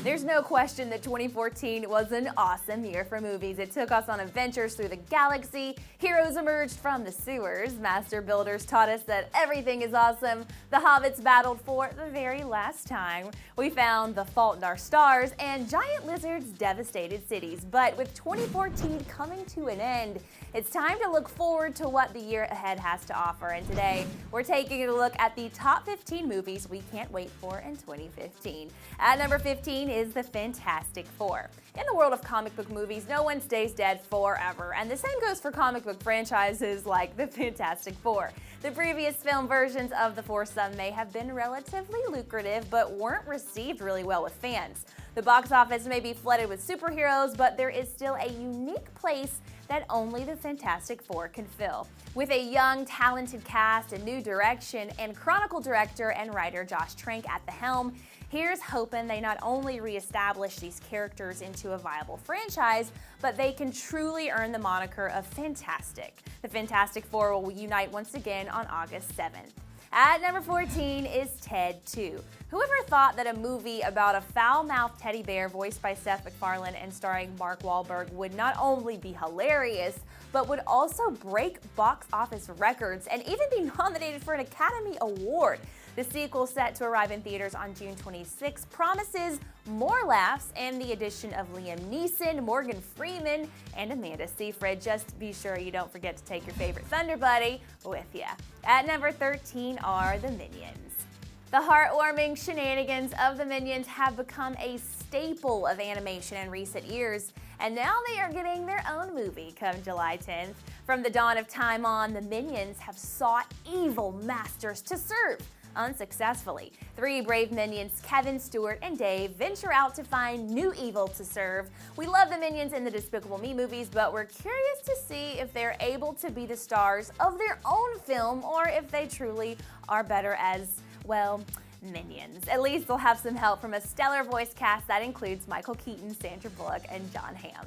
There's no question that 2014 was an awesome year for movies. It took us on adventures through the galaxy, heroes emerged from the sewers, master builders taught us that everything is awesome, the Hobbits battled for the very last time, we found the fault in our stars, and giant lizards devastated cities. But with 2014 coming to an end, it's time to look forward to what the year ahead has to offer. And today, we're taking a look at the top 15 movies we can't wait for in 2015. At number 15 is The Fantastic Four. In the world of comic book movies, no one stays dead forever, and the same goes for comic book franchises like The Fantastic Four. The previous film versions of the foursome may have been relatively lucrative, but weren't received really well with fans. The box office may be flooded with superheroes, but there is still a unique place that only the Fantastic Four can fill. With a young, talented cast, a new direction, and Chronicle director and writer Josh Trank at the helm, here's hoping they not only reestablish these characters into a viable franchise, but they can truly earn the moniker of Fantastic. The Fantastic Four will unite once again on August 7th. At number 14 is Ted 2. Whoever thought that a movie about a foul-mouthed teddy bear voiced by Seth MacFarlane and starring Mark Wahlberg would not only be hilarious, but would also break box office records and even be nominated for an Academy Award? The sequel, set to arrive in theaters on June 26, promises more laughs and the addition of Liam Neeson, Morgan Freeman, and Amanda Seyfried. Just be sure you don't forget to take your favorite Thunder Buddy with you. At number 13 are the Minions. The heartwarming shenanigans of the Minions have become a staple of animation in recent years, and now they are getting their own movie come July 10th. From the dawn of time on, the Minions have sought evil masters to serve. Unsuccessfully, three brave minions, Kevin, Stuart, and Dave, venture out to find new evil to serve. We love the Minions in the Despicable Me movies, but we're curious to see if they're able to be the stars of their own film or if they truly are better as, well, Minions. At least they'll have some help from a stellar voice cast that includes Michael Keaton, Sandra Bullock, and Jon Hamm.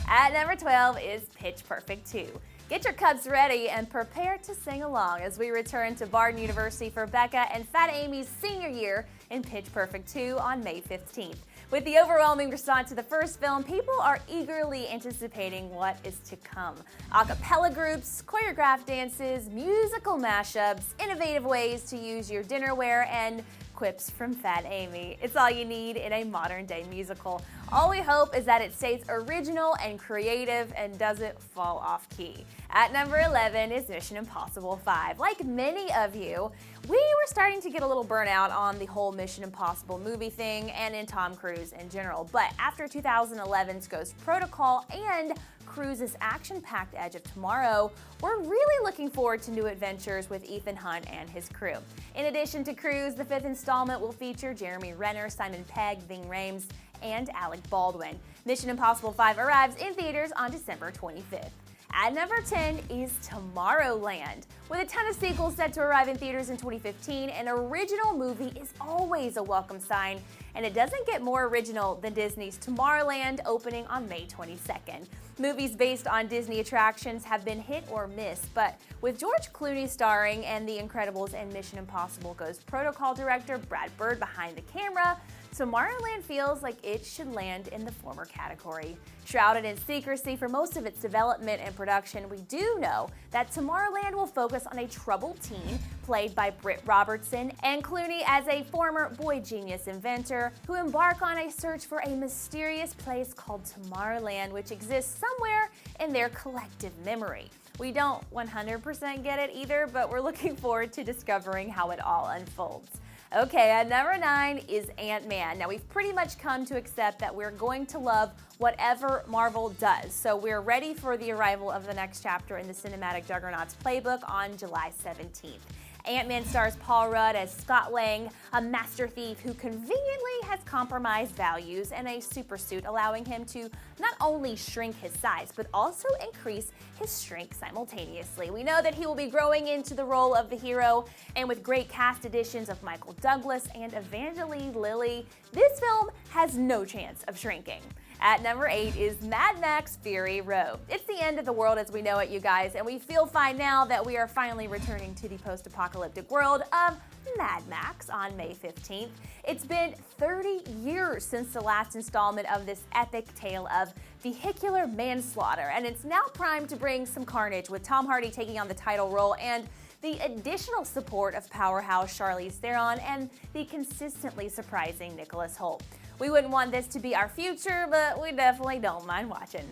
At number 12 is Pitch Perfect 2. Get your cups ready and prepare to sing along as we return to Barden University for Becca and Fat Amy's senior year in Pitch Perfect 2 on May 15th. With the overwhelming response to the first film, people are eagerly anticipating what is to come. A cappella groups, choreographed dances, musical mashups, innovative ways to use your dinnerware, and quips from Fat Amy. It's all you need in a modern-day musical. All we hope is that it stays original and creative and doesn't fall off key. At number 11 is Mission Impossible 5. Like many of you, we were starting to get a little burnout on the whole Mission Impossible movie thing and in Tom Cruise in general. But after 2011's Ghost Protocol and Cruise's action-packed Edge of Tomorrow, we're really looking forward to new adventures with Ethan Hunt and his crew. In addition to Cruise, the fifth installment will feature Jeremy Renner, Simon Pegg, Ving Rhames, and Alec Baldwin. Mission Impossible 5 arrives in theaters on December 25th. At number 10 is Tomorrowland. With a ton of sequels set to arrive in theaters in 2015, an original movie is always a welcome sign, and it doesn't get more original than Disney's Tomorrowland opening on May 22nd. Movies based on Disney attractions have been hit or miss, but with George Clooney starring and The Incredibles and Mission Impossible Ghost Protocol director Brad Bird behind the camera, Tomorrowland feels like it should land in the former category. Shrouded in secrecy for most of its development and production, we do know that Tomorrowland will focus on a troubled teen played by Britt Robertson and Clooney as a former boy genius inventor who embark on a search for a mysterious place called Tomorrowland, which exists somewhere in their collective memory. We don't 100% get it either, but we're looking forward to discovering how it all unfolds. Okay, at number 9 is Ant-Man. Now, we've pretty much come to accept that we're going to love whatever Marvel does, so we're ready for the arrival of the next chapter in the cinematic Juggernaut's playbook on July 17th. Ant-Man stars Paul Rudd as Scott Lang, a master thief who conveniently has compromised values and a supersuit, allowing him to not only shrink his size, but also increase his strength simultaneously. We know that he will be growing into the role of the hero, and with great cast additions of Michael Douglas and Evangeline Lilly, this film has no chance of shrinking. At number 8 is Mad Max Fury Road. It's the end of the world as we know it, you guys, and we feel fine now that we are finally returning to the post-apocalyptic world of Mad Max on May 15th. It's been 30 years since the last installment of this epic tale of vehicular manslaughter, and it's now primed to bring some carnage with Tom Hardy taking on the title role and the additional support of powerhouse Charlize Theron and the consistently surprising Nicholas Hoult. We wouldn't want this to be our future, but we definitely don't mind watching.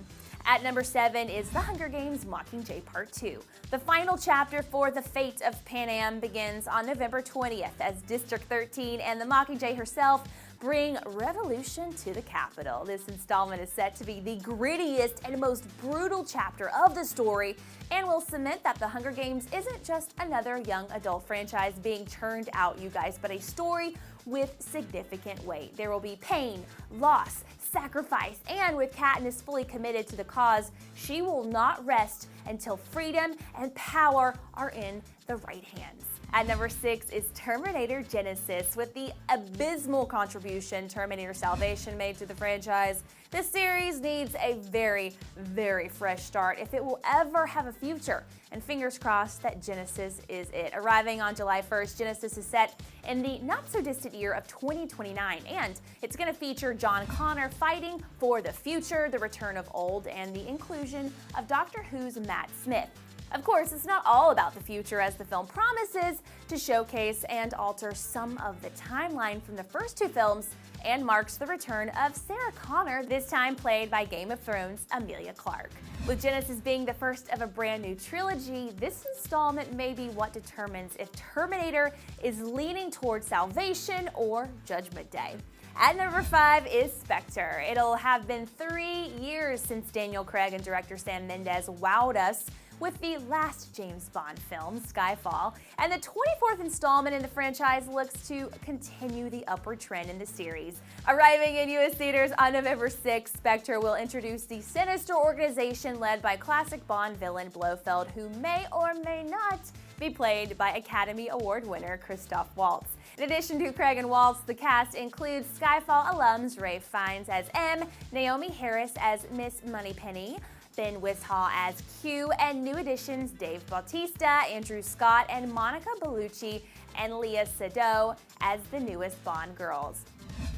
At number 7 is The Hunger Games Mockingjay Part 2. The final chapter for The Fate of Pan Am begins on November 20th as District 13 and the Mockingjay herself bring revolution to the capital. This installment is set to be the grittiest and most brutal chapter of the story and will cement that The Hunger Games isn't just another young adult franchise being churned out, you guys, but a story with significant weight. There will be pain, loss, sacrifice, and with Katniss fully committed to the cause, she will not rest until freedom and power are in the right hands. At number 6 is Terminator Genisys. With the abysmal contribution Terminator Salvation made to the franchise, this series needs a very, very fresh start if it will ever have a future. And fingers crossed that Genisys is it. Arriving on July 1st, Genisys is set in the not-so-distant year of 2029, and it's going to feature John Connor fighting for the future, the return of old, and the inclusion of Doctor Who's Matt Smith. Of course, it's not all about the future, as the film promises to showcase and alter some of the timeline from the first 2 films and marks the return of Sarah Connor, this time played by Game of Thrones' Emilia Clarke. With Genisys being the first of a brand new trilogy, this installment may be what determines if Terminator is leaning towards salvation or Judgment Day. At number 5 is SPECTRE. It'll have been 3 years since Daniel Craig and director Sam Mendes wowed us with the last James Bond film, Skyfall, and the 24th installment in the franchise looks to continue the upward trend in the series. Arriving in U.S. theaters on November 6th, SPECTRE will introduce the sinister organization led by classic Bond villain Blofeld, who may or may not be played by Academy Award winner Christoph Waltz. In addition to Craig and Waltz, the cast includes Skyfall alums Ralph Fiennes as M, Naomi Harris as Miss Moneypenny, Ben Whishaw as Q, and new additions Dave Bautista, Andrew Scott, and Monica Bellucci and Leah Seydoux as the newest Bond girls.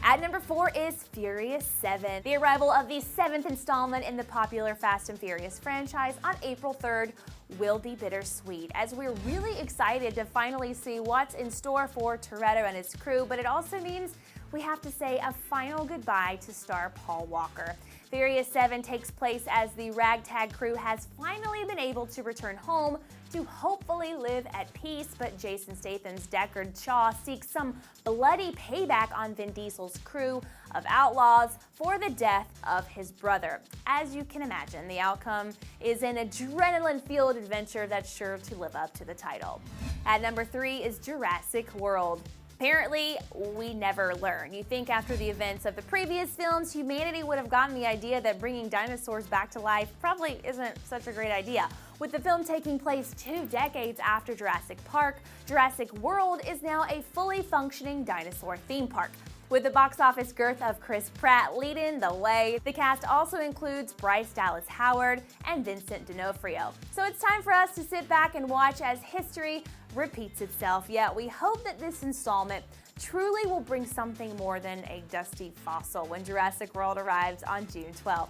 At number 4 is Furious 7. The arrival of the 7th installment in the popular Fast and Furious franchise on April 3rd will be bittersweet, as we're really excited to finally see what's in store for Toretto and his crew, but it also means we have to say a final goodbye to star Paul Walker. Furious 7 takes place as the ragtag crew has finally been able to return home to hopefully live at peace, but Jason Statham's Deckard Shaw seeks some bloody payback on Vin Diesel's crew of outlaws for the death of his brother. As you can imagine, the outcome is an adrenaline-fueled adventure that's sure to live up to the title. At number 3 is Jurassic World. Apparently, we never learn. You think after the events of the previous films, humanity would have gotten the idea that bringing dinosaurs back to life probably isn't such a great idea. With the film taking place 2 decades after Jurassic Park, Jurassic World is now a fully functioning dinosaur theme park. With the box office girth of Chris Pratt leading the way, the cast also includes Bryce Dallas Howard and Vincent D'Onofrio. So it's time for us to sit back and watch as history repeats itself, yet we hope that this installment truly will bring something more than a dusty fossil when Jurassic World arrives on June 12th.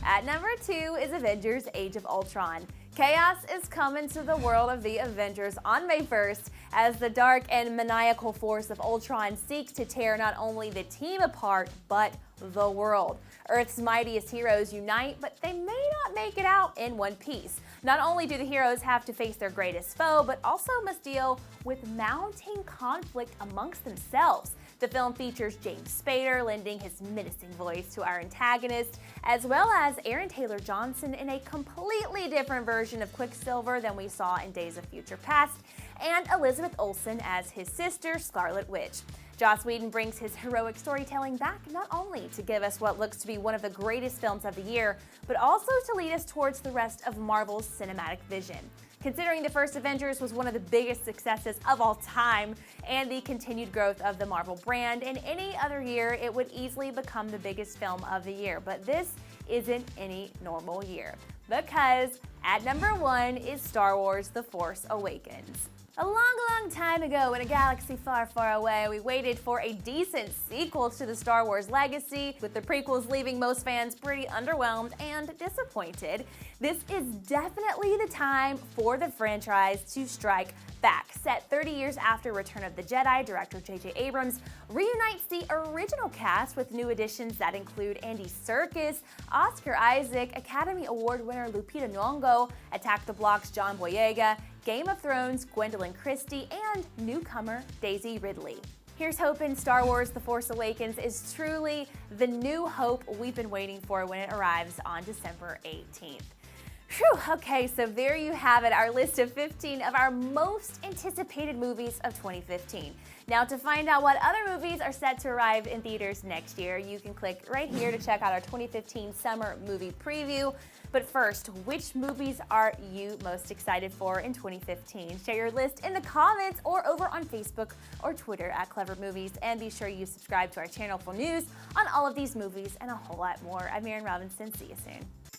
At number 2 is Avengers Age of Ultron. Chaos is coming to the world of the Avengers on May 1st as the dark and maniacal force of Ultron seeks to tear not only the team apart, but the world. Earth's mightiest heroes unite, but they may not make it out in one piece. Not only do the heroes have to face their greatest foe, but also must deal with mounting conflict amongst themselves. The film features James Spader lending his menacing voice to our antagonist, as well as Aaron Taylor Johnson in a completely different version of Quicksilver than we saw in Days of Future Past, and Elizabeth Olsen as his sister, Scarlet Witch. Joss Whedon brings his heroic storytelling back not only to give us what looks to be one of the greatest films of the year, but also to lead us towards the rest of Marvel's cinematic vision. considering the first Avengers was one of the biggest successes of all time and the continued growth of the Marvel brand. In any other year, it would easily become the biggest film of the year, but this isn't any normal year, because at number 1 is Star Wars: The Force Awakens. A long time ago, in a galaxy far, far away, we waited for a decent sequel to the Star Wars legacy, with the prequels leaving most fans pretty underwhelmed and disappointed. This is definitely the time for the franchise to strike back. Set 30 years after Return of the Jedi, director J.J. Abrams reunites the original cast with new additions that include Andy Serkis, Oscar Isaac, Academy Award winner Lupita Nyong'o, Attack the Block's John Boyega, Game of Thrones Gwendolyn Christie, and newcomer Daisy Ridley. Here's hoping Star Wars: The Force Awakens is truly the new hope we've been waiting for when it arrives on December 18th. Whew, okay, so there you have it, our list of 15 of our most anticipated movies of 2015. Now, to find out what other movies are set to arrive in theaters next year, you can click right here to check out our 2015 summer movie preview. But first, which movies are you most excited for in 2015? Share your list in the comments or over on Facebook or Twitter at Clevver Movies, and be sure you subscribe to our channel for news on all of these movies and a whole lot more. I'm Erin Robinson. See you soon.